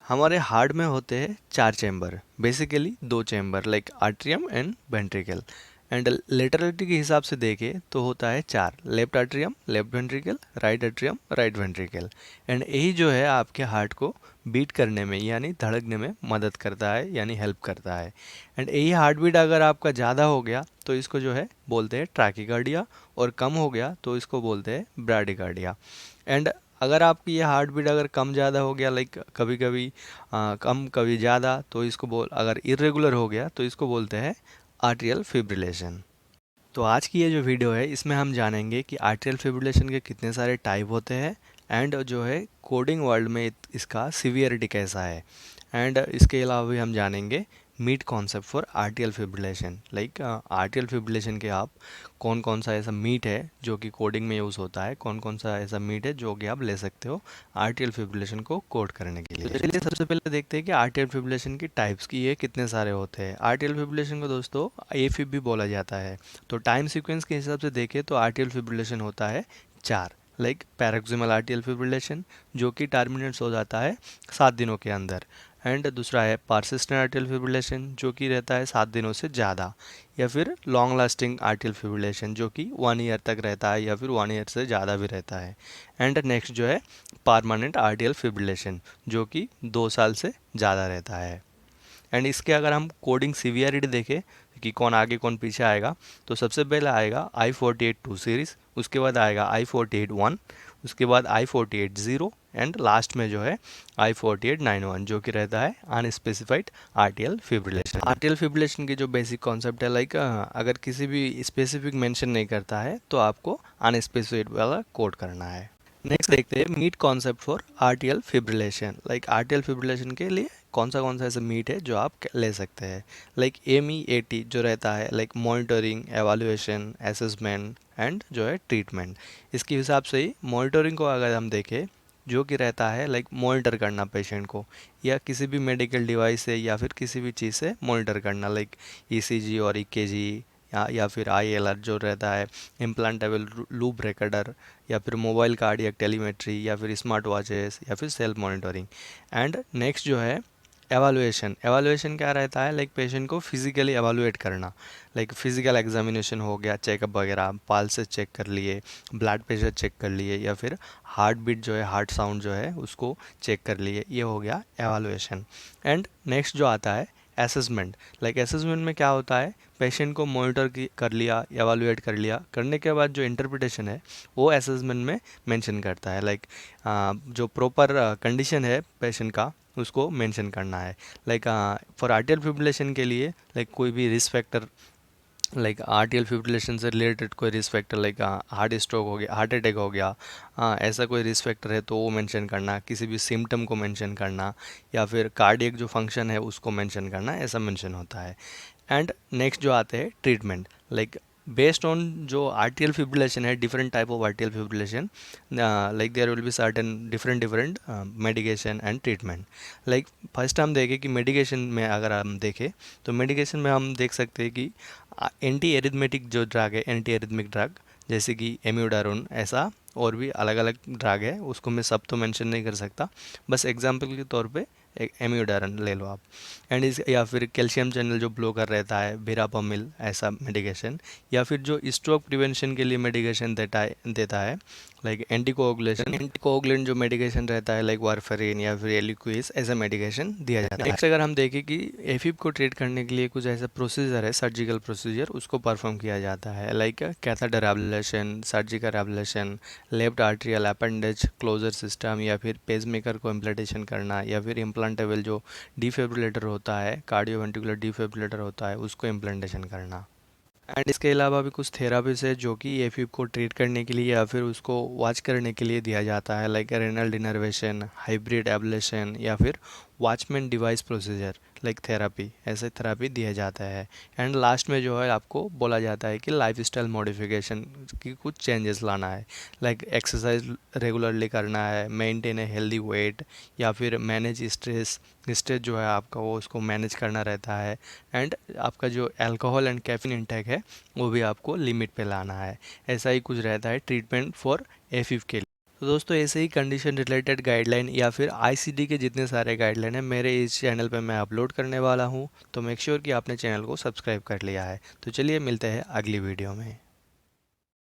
हमारे हार्ट में होते हैं चार चैम्बर, बेसिकली दो chamber like atrium and ventricle. And laterality के हिसाब से देखें तो होता है चार, left atrium, left ventricle, right atrium, right ventricle. And यही जो है आपके हार्ट को बीट करने में यानी धड़कने में मदद करता है यानी हेल्प करता है। एंड यही हार्ट बीट अगर आपका ज़्यादा हो गया तो इसको जो है बोलते हैं ट्रैकिकार्डिया, और कम हो गया तो इसको बोलते हैं ब्राडिकार्डिया। एंड अगर आपकी ये हार्ट बीट अगर कम ज़्यादा हो गया लाइक कभी कभी कम कभी ज़्यादा, तो इसको बोल अगर इरेगुलर हो गया तो इसको बोलते हैं आर्ट्रियल फिब्रिलेशन। तो आज की ये जो वीडियो है इसमें हम जानेंगे कि आर्ट्रियल फिब्रिलेशन के कितने सारे टाइप होते हैं, एंड जो है कोडिंग वर्ल्ड में इसका सिवियरिटी कैसा है। एंड इसके अलावा भी हम जानेंगे meet concept for atrial fibrillation, like atrial fibrillation के आप कौन कौन सा ऐसा मीट है जो कि कोडिंग में यूज़ होता है, कौन कौन सा ऐसा मीट है जो कि आप ले सकते हो आर्टियल फिब्रिलेशन को कोड करने के लिए। तो चलिए सबसे पहले देखते हैं कि आर्टियल फिब्रिलेशन की टाइप्स की ये कितने सारे होते हैं। आर्टियल फिब्रिलेशन को दोस्तों एफिब भी बोला जाता है। तो टाइम सीक्वेंस के हिसाब से देखें तो आर्टियल फिब्रिलेशन होता है चार, लाइक पैरोक्सिमल आर्टियल फिब्रिलेशन जो कि टर्मिनेट्स हो जाता है 7 दिनों के अंदर। एंड दूसरा है पारसिस्टेंट आर्टियल फिब्रिलेशन जो कि रहता है 7 दिनों से ज़्यादा, या फिर लॉन्ग लास्टिंग आर्टियल फिब्रिलेशन जो कि 1 ईयर तक रहता है या फिर 1 ईयर से ज़्यादा भी रहता है। एंड नेक्स्ट जो है परमानेंट आर्टियल फिब्रिलेशन जो कि 2 साल से ज़्यादा रहता है। एंड इसके अगर हम कोडिंग सीवियरिटी देखें कि कौन आगे कौन पीछे आएगा, तो सबसे पहले आएगा I48-2 सीरीज़, उसके बाद आएगा I48-1, उसके बाद I48-0, एंड लास्ट में जो है I48-91 जो कि रहता है अनस्पेसिफाइड आर्टियल फिब्रिलेशन। आर्टियल फिब्रिलेशन की जो बेसिक कॉन्सेप्ट है लाइक अगर किसी भी स्पेसिफिक मेंशन नहीं करता है तो आपको अनस्पेसिफाइड वाला कोड करना है। नेक्स्ट देखते हैं meet concept for atrial fibrillation, like atrial fibrillation के लिए कौन सा ऐसा मीट है जो आप ले सकते हैं। लाइक MEAT जो रहता है लाइक मॉनिटरिंग, एवालुएशन, असेसमेंट एंड जो है ट्रीटमेंट। इसके हिसाब से ही मॉनिटरिंग को अगर हम देखें जो कि रहता है लाइक मॉनिटर करना पेशेंट को, या किसी भी मेडिकल डिवाइस से या फिर किसी भी चीज़ से मॉनिटर करना, लाइक ECG और EKG, या फिर ILR जो रहता है इम्प्लांटेबल लूप रिकॉर्डर, या फिर मोबाइल कार्डियक टेलीमेट्री, या फिर स्मार्ट वॉचेस, या फिर सेल्फ मॉनिटरिंग। एंड नेक्स्ट जो है एवालुएशन। एवालुएशन क्या रहता है लाइक पेशेंट को फिजिकली एवालुएट करना, लाइक फिजिकल एग्जामिनेशन हो गया, चेकअप वगैरह, पल्स से चेक कर लिए, ब्लड प्रेशर चेक कर लिए, या फिर हार्ट बीट जो है हार्ट साउंड जो है उसको चेक कर लिए, ये हो गया एवालुएशन। एंड नेक्स्ट जो आता है असेसमेंट। लाइक असेसमेंट में क्या होता है, पेशेंट को मॉनिटर कर लिया, एवालुएट कर लिया, करने के बाद जो इंटरप्रिटेशन है वो असेसमेंट में मेंशन करता है, लाइक जो प्रॉपर कंडीशन है पेशेंट का उसको मेंशन करना है। लाइक फॉर आर्टियल फिब्रिलेशन के लिए लाइक कोई भी risk factor, like atrial fibrillation से रिलेटेड कोई risk factor like heart stroke हो गया, हार्ट अटैक हो गया, ऐसा कोई रिस्क फैक्टर है तो वो मेंशन करना, किसी भी सिम्टम को मेंशन करना, या फिर कार्डियक जो फंक्शन है उसको मेंशन करना, ऐसा मेंशन होता है। एंड नेक्स्ट जो आते हैं ट्रीटमेंट, लाइक बेस्ड ऑन जो आर्टियल फिब्रिलेशन है, different type of atrial fibrillation, like there will be certain different different medication and treatment. Like first हम देखें कि मेडिकेशन में अगर हम देखें तो मेडिकेशन में हम देख सकते हैं कि एंटी एरिथमेटिक जो ड्रग है, एंटी एरिथमिक ड्रग जैसे कि एम्यूडारोन, ऐसा और भी अलग अलग ड्रग है, उसको मैं सब तो मेंशन नहीं कर सकता, बस एग्जांपल के तौर पे एक एम्यूडारोन ले लो आप। एंड इस या फिर कैल्शियम चैनल जो ब्लॉकर रहता है वेरापामिल, ऐसा मेडिकेशन, या फिर जो स्ट्रोक प्रिवेंशन के लिए मेडिकेशन देता है लाइक एंटीकोगुलेंट जो मेडिकेशन रहता है लाइक वारफेरिन या फिर एलिक्विस, ऐसा मेडिकेशन दिया जाता है। नेक्स्ट अगर हम देखें कि एफिब को ट्रीट करने के लिए कुछ ऐसा प्रोसीजर है, सर्जिकल प्रोसीजर, उसको परफॉर्म किया जाता है, like catheter ablation, surgical ablation, left atrial appendage closure system, या फिर पेसमेकर को इम्प्लांटेशन करना, या फिर इम्प्लांटेबल जो डिफिब्रिलेटर होता है, कार्डियोवेंटिकुलर डिफिब्रिलेटर होता है, उसको इम्प्लांटेशन करना। एंड इसके अलावा भी कुछ थेरापीज है जो कि एफिब को ट्रीट करने के लिए या फिर उसको वॉच करने के लिए दिया जाता है, like renal denervation, hybrid ablation, या फिर watchman device procedure like therapy, ऐसे थेरापी दिया जाता है। एंड लास्ट में जो है आपको बोला जाता है कि लाइफ स्टाइल मॉडिफिकेशन की कुछ चेंजेस लाना है, लाइक एक्सरसाइज रेगुलरली करना है, मेंटेन ए हेल्दी वेट, या फिर मैनेज स्ट्रेस, स्ट्रेस जो है आपका वो उसको मैनेज करना रहता है। एंड आपका जो अल्कोहल एंड कैफीन इंटेक है वो भी आपको लिमिट पे लाना है। ऐसा ही कुछ रहता है ट्रीटमेंट फॉर एफिब के लिए। तो दोस्तों ऐसे ही कंडीशन रिलेटेड गाइडलाइन या फिर आईसीडी के जितने सारे गाइडलाइन हैं मेरे इस चैनल पे मैं अपलोड करने वाला हूँ, तो मेक श्योर कि आपने चैनल को सब्सक्राइब कर लिया है। तो चलिए मिलते हैं अगली वीडियो में।